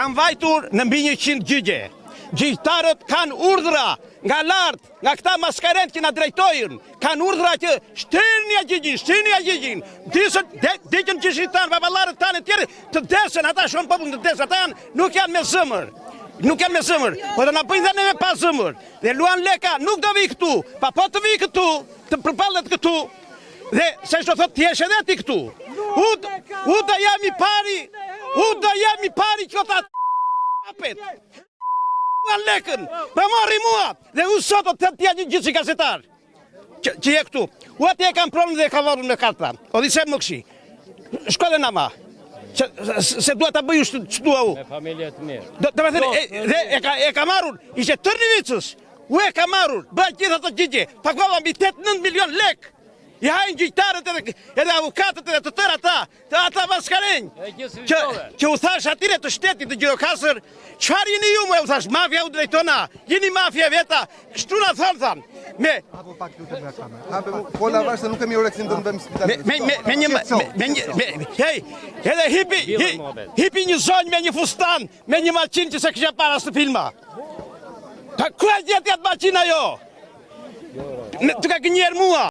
Kam vajtur në mbi 100 gjyqe. Gjyqtarët kanë urdhra nga lartë, nga këta maskarent që na drejtojnë, kanë urdhra që shtirni gjyqin. Dikën që shqiptarë, baballarët tanë e tjerë të desën, ata shumë popull të desën, ata nuk janë me zëmër. Po të na bëjnë dhe neve pa zëmër. Dhe Luan Leka nuk do vi këtu, pa po të vi këtu, të përballet këtu. Dhe se shto thot t'jesh edhe ti këtu. U do jam i pari që ta apet. Luan Lekën, pa marri mua. Dhe u sot të t'ja një gjithë si gazetar. Që je këtu. U ati e kam problem dhe e ka varur me karta. O di se më këshi. Shko dhe nama. Se duhet të bëju që dua u. Me familje të mirë. Do me thënë, dhe e ka marrur, ishe Tërnivicës. U e ka marrur, bëjt gjitha të gjigje. Paguava mbi 8-9 milion lek. I hajnë gjyqtarët edhe avukatët edhe të tërë ata maskarenjë. Që u thash atire të shtetit të Gjirokastër, qëfar jeni ju me u thash, mafja u drejtona, jeni mafja veta, kështu na thonë. Hapo pak lutem nga kamera. Po la vash se nuk kemi oreksin do të bëjmë spitalet. Hej, edhe hipi një zonjë me një fustan, me një maqin që se kësha para së filma. Ku e gjetja të maqina jo? Të ka gënjer mua.